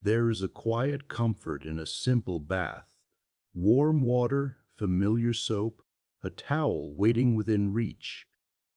There is a quiet comfort in a simple bath. Warm water, familiar soap, a towel waiting within reach.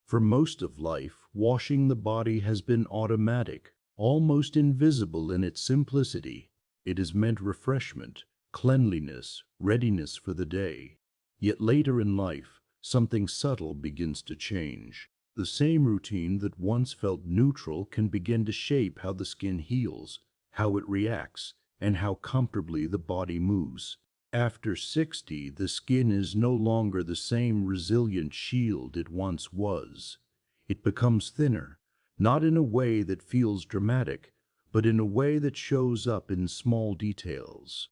For most of life, washing the body has been automatic, almost invisible in its simplicity. It has meant refreshment, cleanliness, readiness for the day. Yet later in life, something subtle begins to change. The same routine that once felt neutral can begin to shape how the skin heals, how it reacts, and how comfortably the body moves. After 60, the skin is no longer the same resilient shield it once was. It becomes thinner, not in a way that feels dramatic, but in a way that shows up in small details.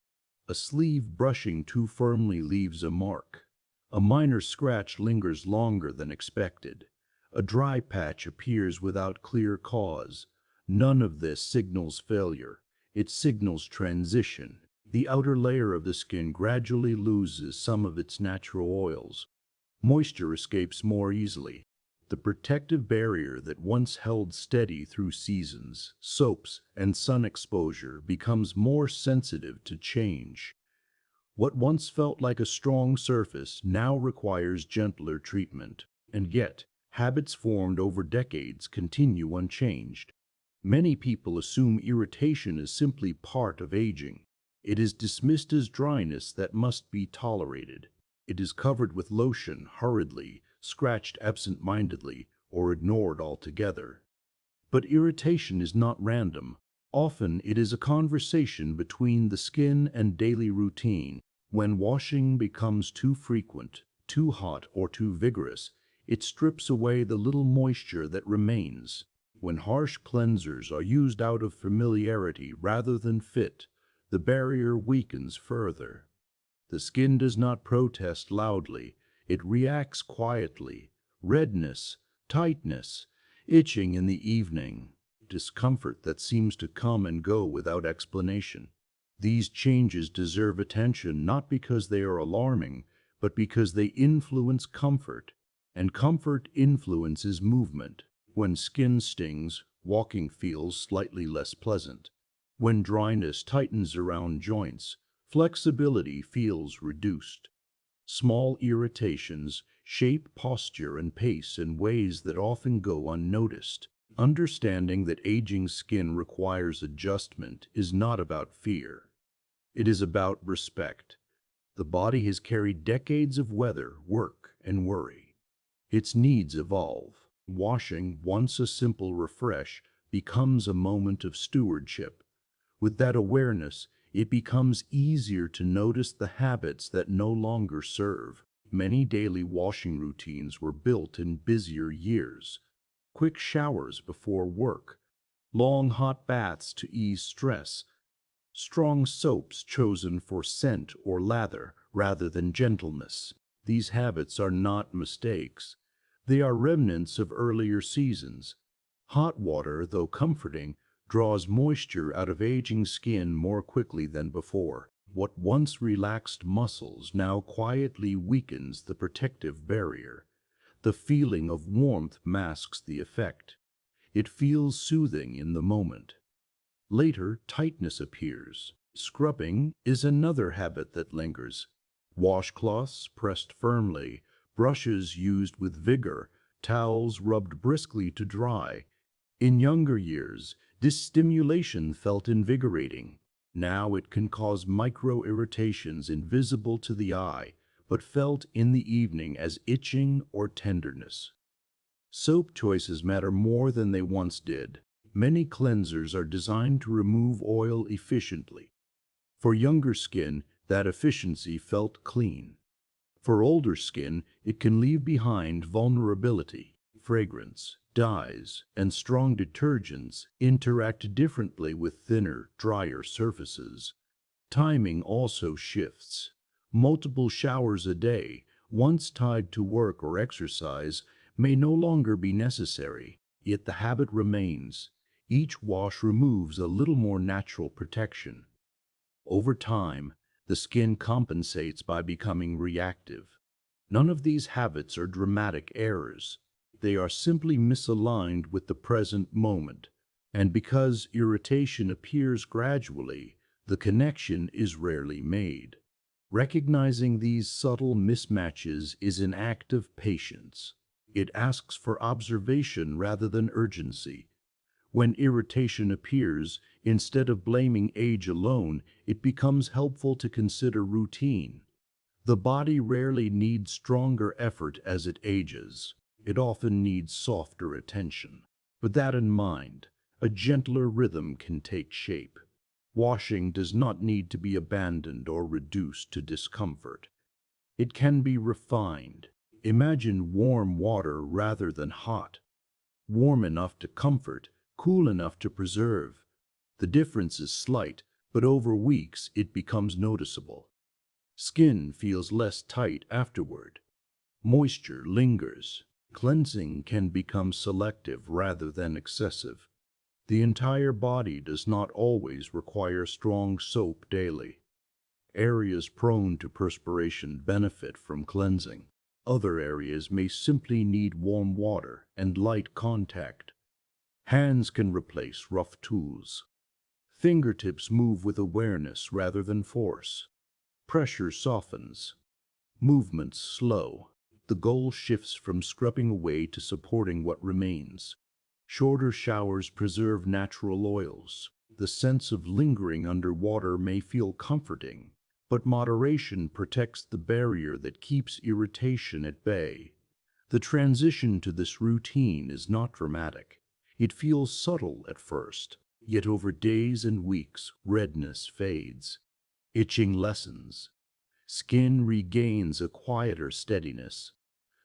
A sleeve brushing too firmly leaves a mark. A minor scratch lingers longer than expected. A dry patch appears without clear cause. None of this signals failure. It signals transition. The outer layer of the skin gradually loses some of its natural oils. Moisture escapes more easily. The protective barrier that once held steady through seasons, soaps, and sun exposure becomes more sensitive to change. What once felt like a strong surface now requires gentler treatment. And yet, habits formed over decades continue unchanged. Many people assume irritation is simply part of aging. It is dismissed as dryness that must be tolerated. It is covered with lotion hurriedly, scratched absent-mindedly, or ignored altogether. But irritation is not random. Often it is a conversation between the skin and daily routine. When washing becomes too frequent, too hot, or too vigorous, it strips away the little moisture that remains. When harsh cleansers are used out of familiarity rather than fit, the barrier weakens further. The skin does not protest loudly, it reacts quietly. Redness, tightness, itching in the evening, discomfort that seems to come and go without explanation. These changes deserve attention not because they are alarming, but because they influence comfort, and comfort influences movement. When skin stings, walking feels slightly less pleasant. When dryness tightens around joints, flexibility feels reduced. Small irritations shape posture and pace in ways that often go unnoticed. Understanding that aging skin requires adjustment is not about fear. It is about respect. The body has carried decades of weather, work, and worry. Its needs evolve. Washing, once a simple refresh, becomes a moment of stewardship. With that awareness, it becomes easier to notice the habits that no longer serve. Many daily washing routines were built in busier years. Quick showers before work, long hot baths to ease stress, strong soaps chosen for scent or lather rather than gentleness. These habits are not mistakes. They are remnants of earlier seasons. Hot water, though comforting, draws moisture out of aging skin more quickly than before. What once relaxed muscles now quietly weakens the protective barrier. The feeling of warmth masks the effect. It feels soothing in the moment. Later, tightness appears. Scrubbing is another habit that lingers. Washcloths pressed firmly, brushes used with vigor, towels rubbed briskly to dry. In younger years, this stimulation felt invigorating. Now it can cause micro-irritations invisible to the eye, but felt in the evening as itching or tenderness. Soap choices matter more than they once did. Many cleansers are designed to remove oil efficiently. For younger skin, that efficiency felt clean. For older skin, it can leave behind vulnerability. Fragrance, dyes, and strong detergents interact differently with thinner, drier surfaces. Timing also shifts. Multiple showers a day, once tied to work or exercise, may no longer be necessary, yet the habit remains. Each wash removes a little more natural protection. Over time, the skin compensates by becoming reactive. None of these habits are dramatic errors. They are simply misaligned with the present moment. And because irritation appears gradually, the connection is rarely made. Recognizing these subtle mismatches is an act of patience. It asks for observation rather than urgency. When irritation appears, instead of blaming age alone, it becomes helpful to consider routine. The body rarely needs stronger effort as it ages. It often needs softer attention. With that in mind, a gentler rhythm can take shape. Washing does not need to be abandoned or reduced to discomfort. It can be refined. Imagine warm water rather than hot. Warm enough to comfort, cool enough to preserve. The difference is slight, but over weeks it becomes noticeable. Skin feels less tight afterward. Moisture lingers. Cleansing can become selective rather than excessive. The entire body does not always require strong soap daily. Areas prone to perspiration benefit from cleansing. Other areas may simply need warm water and light contact. Hands can replace rough tools. Fingertips move with awareness rather than force. Pressure softens. Movements slow. The goal shifts from scrubbing away to supporting what remains. Shorter showers preserve natural oils. The sense of lingering underwater may feel comforting, but moderation protects the barrier that keeps irritation at bay. The transition to this routine is not dramatic. It feels subtle at first, yet over days and weeks, redness fades. Itching lessens. Skin regains a quieter steadiness.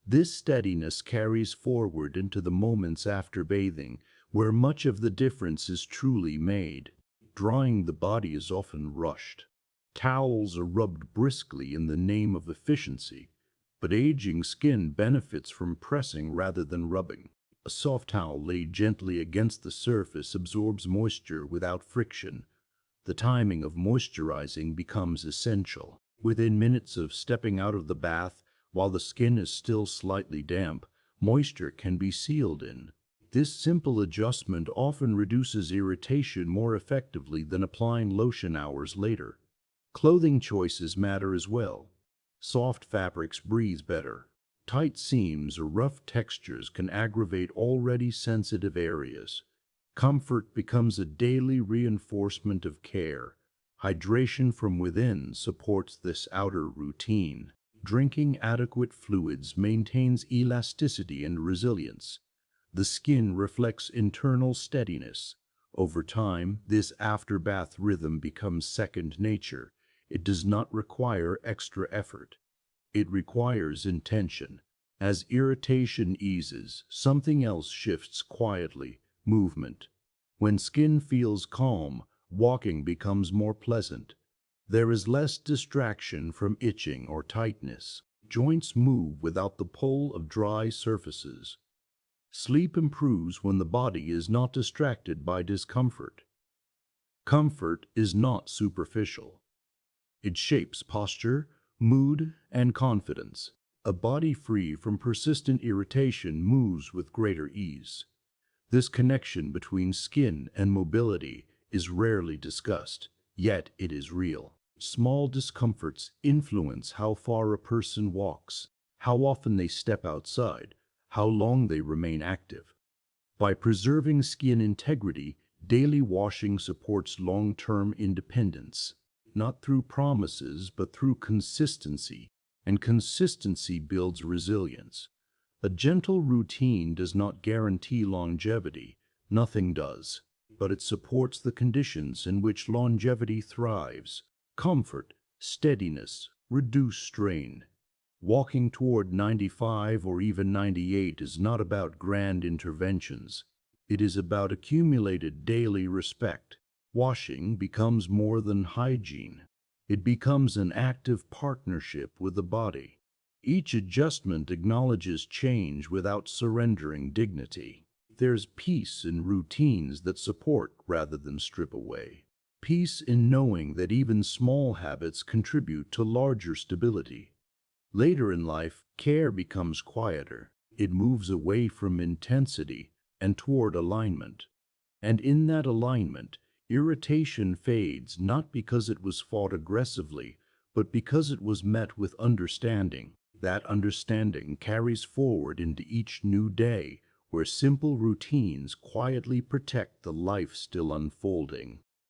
This steadiness carries forward into the moments after bathing, where much of the difference is truly made. Drying the body is often rushed. Towels are rubbed briskly in the name of efficiency, but aging skin benefits from pressing rather than rubbing. A soft towel laid gently against the surface absorbs moisture without friction. The timing of moisturizing becomes essential. Within minutes of stepping out of the bath, while the skin is still slightly damp, moisture can be sealed in. This simple adjustment often reduces irritation more effectively than applying lotion hours later. Clothing choices matter as well. Soft fabrics breathe better. Tight seams or rough textures can aggravate already sensitive areas. Comfort becomes a daily reinforcement of care. Hydration from within supports this outer routine. Drinking adequate fluids maintains elasticity and resilience. The skin reflects internal steadiness. Over time, this after-bath rhythm becomes second nature. It does not require extra effort. It requires intention. As irritation eases, something else shifts quietly: movement. When skin feels calm, walking becomes more pleasant. There is less distraction from itching or tightness. Joints move without the pull of dry surfaces. Sleep improves when the body is not distracted by discomfort. Comfort is not superficial. It shapes posture, mood, and confidence. A body free from persistent irritation moves with greater ease. This connection between skin and mobility is rarely discussed, yet it is real. Small discomforts influence how far a person walks, how often they step outside, how long they remain active. By preserving skin integrity, daily washing supports long-term independence, not through promises but through consistency, and consistency builds resilience. A gentle routine does not guarantee longevity, nothing does, but it supports the conditions in which longevity thrives: comfort, steadiness, reduced strain. Walking toward 95 or even 98 is not about grand interventions. It is about accumulated daily respect. Washing becomes more than hygiene. It becomes an active partnership with the body. Each adjustment acknowledges change without surrendering dignity. There's peace in routines that support rather than strip away. Peace in knowing that even small habits contribute to larger stability. Later in life, care becomes quieter. It moves away from intensity and toward alignment. And in that alignment, irritation fades not because it was fought aggressively, but because it was met with understanding. That understanding carries forward into each new day, where simple routines quietly protect the life still unfolding.